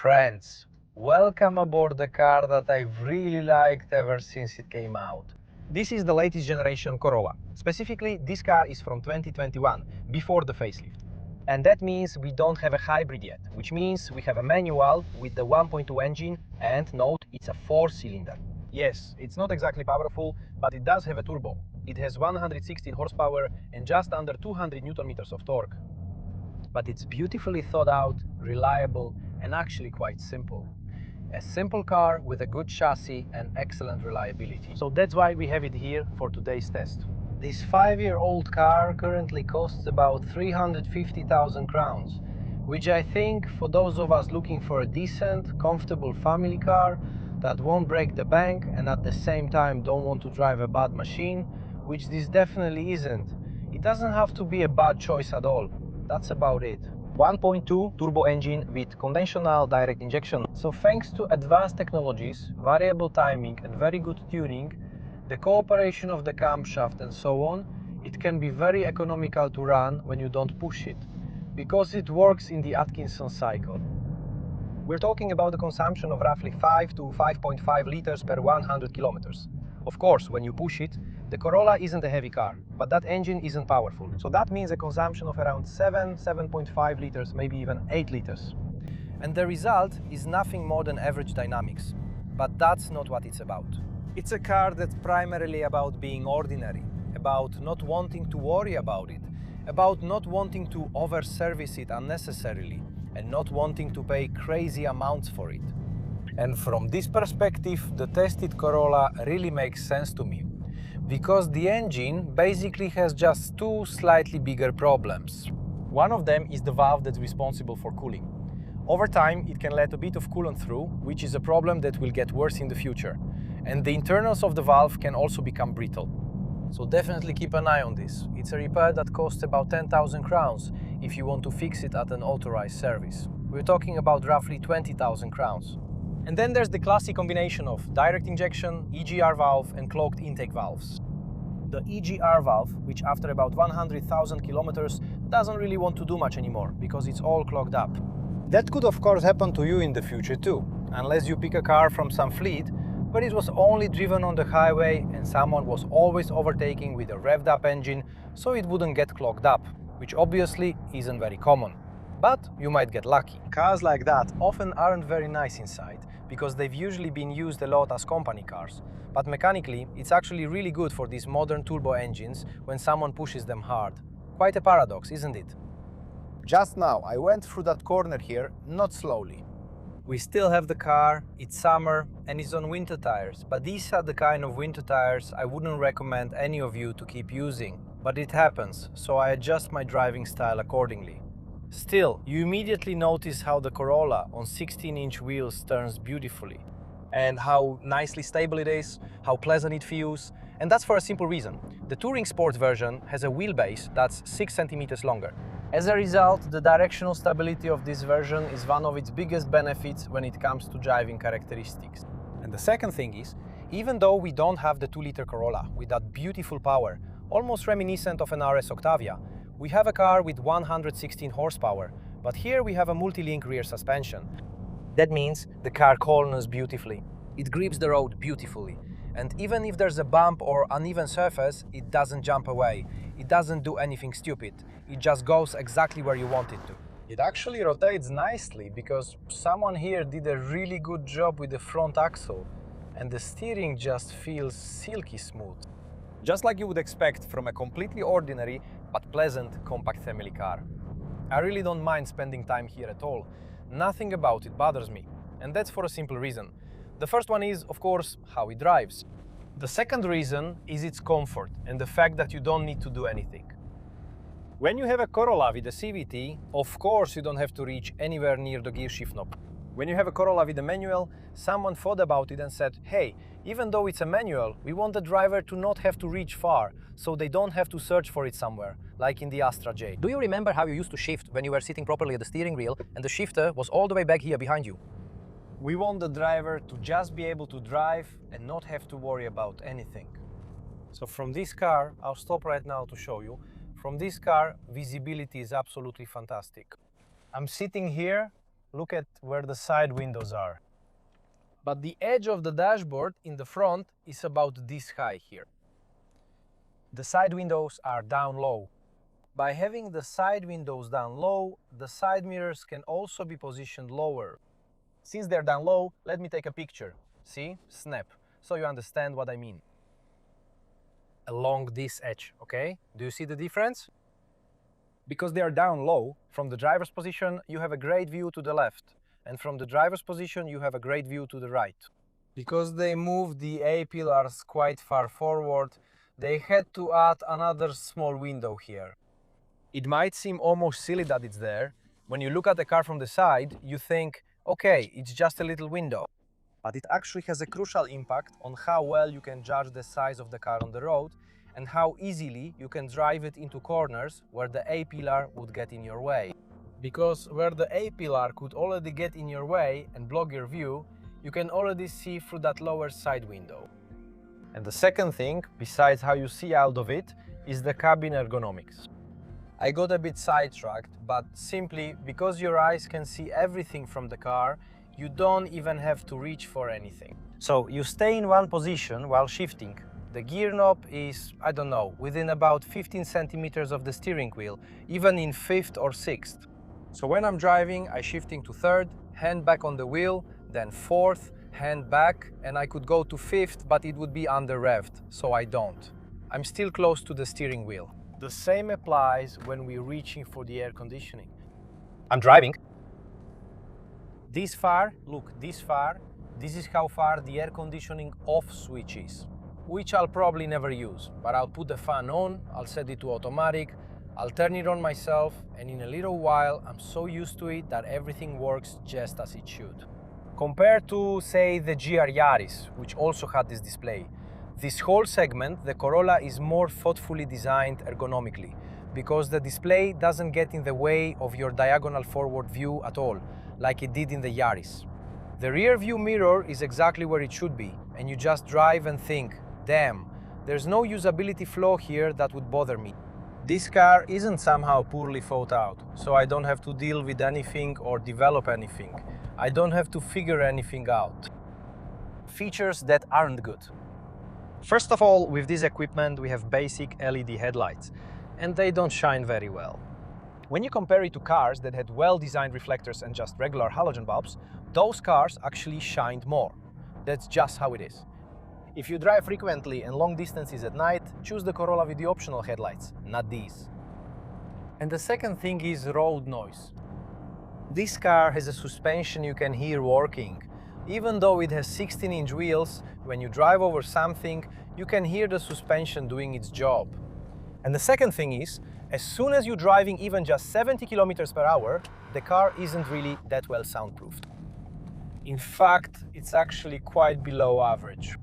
Friends, welcome aboard the car that I've really liked ever since it came out. This is the latest generation Corolla. Specifically, this car is from 2021, before the facelift. And that means we don't have a hybrid yet, which means we have a manual with the 1.2 engine, and note, it's a 4-cylinder. Yes, it's not exactly powerful, but it does have a turbo. It has 116 horsepower and just under 200 Newton meters of torque. But it's beautifully thought out, reliable, and actually quite simple. A simple car with a good chassis and excellent reliability. So that's why we have it here for today's test. This 5-year-old car currently costs about 350,000 crowns, which I think for those of us looking for a decent, comfortable family car that won't break the bank and at the same time don't want to drive a bad machine, which this definitely isn't. It doesn't have to be a bad choice at all. That's about it. 1.2 turbo engine with conventional direct injection. So thanks to advanced technologies, variable timing and very good tuning, the cooperation of the camshaft and so on, it can be very economical to run when you don't push it, because it works in the Atkinson cycle. We're talking about a consumption of roughly 5 to 5.5 liters per 100 kilometers. Of course, when you push it, the Corolla isn't a heavy car, but that engine isn't powerful. So that means a consumption of around 7.5 liters, maybe even 8 liters. And the result is nothing more than average dynamics. But that's not what it's about. It's a car that's primarily about being ordinary, about not wanting to worry about it, about not wanting to over-service it unnecessarily, and not wanting to pay crazy amounts for it. And from this perspective, the tested Corolla really makes sense to me, because the engine basically has just two slightly bigger problems. One of them is the valve that's responsible for cooling. Over time, it can let a bit of coolant through, which is a problem that will get worse in the future. And the internals of the valve can also become brittle. So definitely keep an eye on this. It's a repair that costs about 10,000 crowns if you want to fix it at an authorized service. We're talking about roughly 20,000 crowns. And then there's the classic combination of direct injection, EGR valve and clogged intake valves. The EGR valve, which after about 100,000 kilometers doesn't really want to do much anymore because it's all clogged up. That could of course happen to you in the future too, unless you pick a car from some fleet where it was only driven on the highway and someone was always overtaking with a revved up engine so it wouldn't get clogged up, which obviously isn't very common. But you might get lucky. Cars like that often aren't very nice inside because they've usually been used a lot as company cars. But mechanically, it's actually really good for these modern turbo engines when someone pushes them hard. Quite a paradox, isn't it? Just now, I went through that corner here, not slowly. We still have the car, it's summer and it's on winter tires, but these are the kind of winter tires I wouldn't recommend any of you to keep using. But it happens, so I adjust my driving style accordingly. Still, you immediately notice how the Corolla on 16-inch wheels turns beautifully. And how nicely stable it is, how pleasant it feels. And that's for a simple reason. The Touring Sport version has a wheelbase that's 6 centimeters longer. As a result, the directional stability of this version is one of its biggest benefits when it comes to driving characteristics. And the second thing is, even though we don't have the 2-liter Corolla with that beautiful power, almost reminiscent of an RS Octavia, we have a car with 116 horsepower, but here we have a multi-link rear suspension. That means the car corners beautifully. It grips the road beautifully. And even if there's a bump or uneven surface, it doesn't jump away. It doesn't do anything stupid. It just goes exactly where you want it to. It actually rotates nicely because someone here did a really good job with the front axle, and the steering just feels silky smooth. Just like you would expect from a completely ordinary but pleasant compact family car. I really don't mind spending time here at all. Nothing about it bothers me, and that's for a simple reason. The first one is, of course, how it drives. The second reason is its comfort and the fact that you don't need to do anything. When you have a Corolla with a CVT, of course you don't have to reach anywhere near the gear shift knob. When you have a Corolla with a manual, someone thought about it and said, hey, even though it's a manual, we want the driver to not have to reach far, so they don't have to search for it somewhere, like in the Astra J. Do you remember how you used to shift when you were sitting properly at the steering wheel and the shifter was all the way back here behind you? We want the driver to just be able to drive and not have to worry about anything. So from this car, I'll stop right now to show you. From this car, visibility is absolutely fantastic. I'm sitting here look at where the side windows are. But the edge of the dashboard in the front is about this high here. The side windows are down low. By having the side windows down low, the side mirrors can also be positioned lower. Since they're down low, let me take a picture. See? Snap. So you understand what I mean. Along this edge, okay? Do you see the difference? Because they are down low, from the driver's position, you have a great view to the left. And from the driver's position, you have a great view to the right. Because they moved the A-pillars quite far forward, they had to add another small window here. It might seem almost silly that it's there. When you look at the car from the side, you think, okay, it's just a little window. But it actually has a crucial impact on how well you can judge the size of the car on the road and how easily you can drive it into corners where the A-pillar would get in your way. Because where the A-pillar could already get in your way and block your view, you can already see through that lower side window. And the second thing, besides how you see out of it, is the cabin ergonomics. I got a bit sidetracked, but simply because your eyes can see everything from the car, you don't even have to reach for anything. So you stay in one position while shifting. The gear knob is, I don't know, within about 15 centimeters of the steering wheel, even in 5th or 6th. So when I'm driving, I shifting to 3rd, hand back on the wheel, then 4th, hand back, and I could go to 5th, but it would be under revved, so I don't. I'm still close to the steering wheel. The same applies when we're reaching for the air conditioning. I'm driving. This far, look, this far, this is how far the air conditioning off switch is, which I'll probably never use, but I'll put the fan on, I'll set it to automatic, I'll turn it on myself, and in a little while, I'm so used to it that everything works just as it should. Compared to, say, the GR Yaris, which also had this display, this whole segment, the Corolla, is more thoughtfully designed ergonomically, because the display doesn't get in the way of your diagonal forward view at all, like it did in the Yaris. The rear view mirror is exactly where it should be, and you just drive and think, damn, there's no usability flaw here that would bother me. This car isn't somehow poorly thought out, so I don't have to deal with anything or develop anything. I don't have to figure anything out. Features that aren't good. First of all, with this equipment we have basic LED headlights, and they don't shine very well. When you compare it to cars that had well-designed reflectors and just regular halogen bulbs, those cars actually shined more. That's just how it is. If you drive frequently and long distances at night, choose the Corolla with the optional headlights, not these. And the second thing is road noise. This car has a suspension you can hear working. Even though it has 16-inch wheels, when you drive over something, you can hear the suspension doing its job. And the second thing is, as soon as you're driving even just 70 kilometers per hour, the car isn't really that well soundproofed. In fact, it's actually quite below average.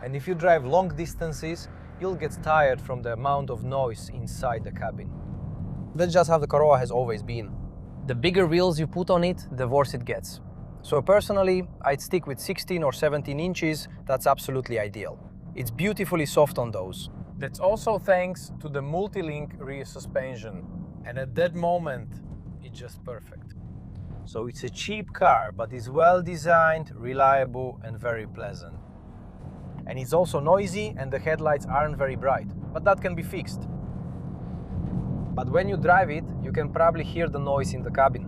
And if you drive long distances, you'll get tired from the amount of noise inside the cabin. That's just how the Corolla has always been. The bigger wheels you put on it, the worse it gets. So personally, I'd stick with 16 or 17 inches, that's absolutely ideal. It's beautifully soft on those. That's also thanks to the multi-link rear suspension. And at that moment, it's just perfect. So it's a cheap car, but it's well designed, reliable, and very pleasant. And it's also noisy and the headlights aren't very bright, but that can be fixed. But when you drive it, you can probably hear the noise in the cabin.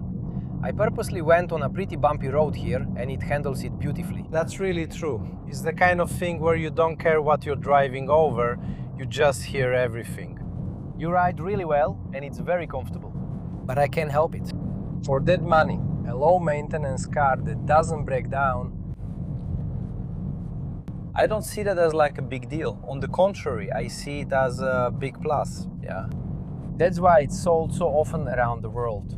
I purposely went on a pretty bumpy road here and it handles it beautifully. That's really true. It's the kind of thing where you don't care what you're driving over, you just hear everything. You ride really well and it's very comfortable. But I can't help it. For that money, a low maintenance car that doesn't break down, I don't see that as like a big deal. On the contrary, I see it as a big plus. Yeah. That's why it's sold so often around the world.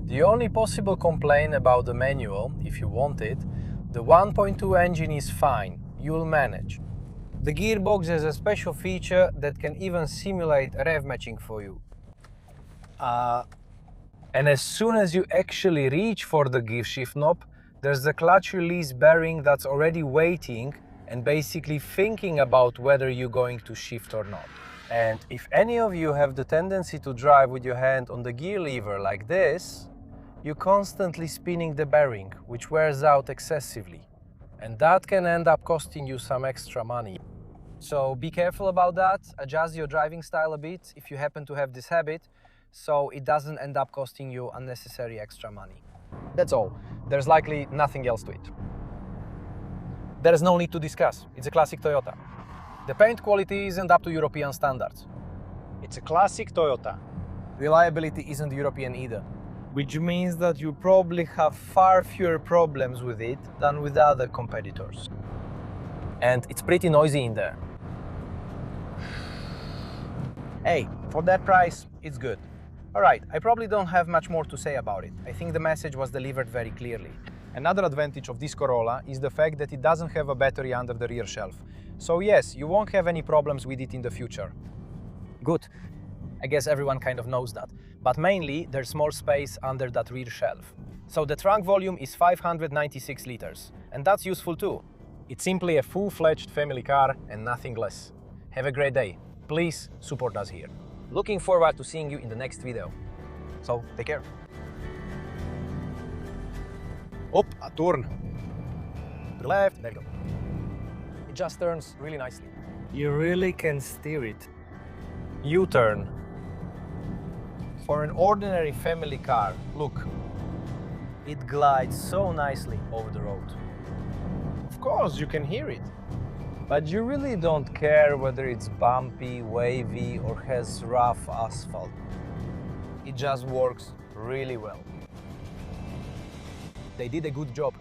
The only possible complaint about the manual, if you want it, the 1.2 engine is fine, you'll manage. The gearbox has a special feature that can even simulate rev matching for you. And as soon as you actually reach for the gear shift knob, there's the clutch release bearing that's already waiting and basically thinking about whether you're going to shift or not. And if any of you have the tendency to drive with your hand on the gear lever like this, you're constantly spinning the bearing, which wears out excessively. And that can end up costing you some extra money. So be careful about that, adjust your driving style a bit if you happen to have this habit, so it doesn't end up costing you unnecessary extra money. That's all. There's likely nothing else to it. There is no need to discuss. It's a classic Toyota. The paint quality isn't up to European standards. It's a classic Toyota. Reliability isn't European either, which means that you probably have far fewer problems with it than with other competitors. And it's pretty noisy in there. Hey, for that price, it's good. Alright, I probably don't have much more to say about it. I think the message was delivered very clearly. Another advantage of this Corolla is the fact that it doesn't have a battery under the rear shelf. So yes, you won't have any problems with it in the future. Good. I guess everyone kind of knows that. But mainly, there's more space under that rear shelf. So the trunk volume is 596 liters. And that's useful too. It's simply a full-fledged family car and nothing less. Have a great day. Please support us here. Looking forward to seeing you in the next video. So, take care. Up, a turn. To the left, there you go. It just turns really nicely. You really can steer it. U-turn. For an ordinary family car, look. It glides so nicely over the road. Of course, you can hear it. But you really don't care whether it's bumpy, wavy, or has rough asphalt. It just works really well. They did a good job.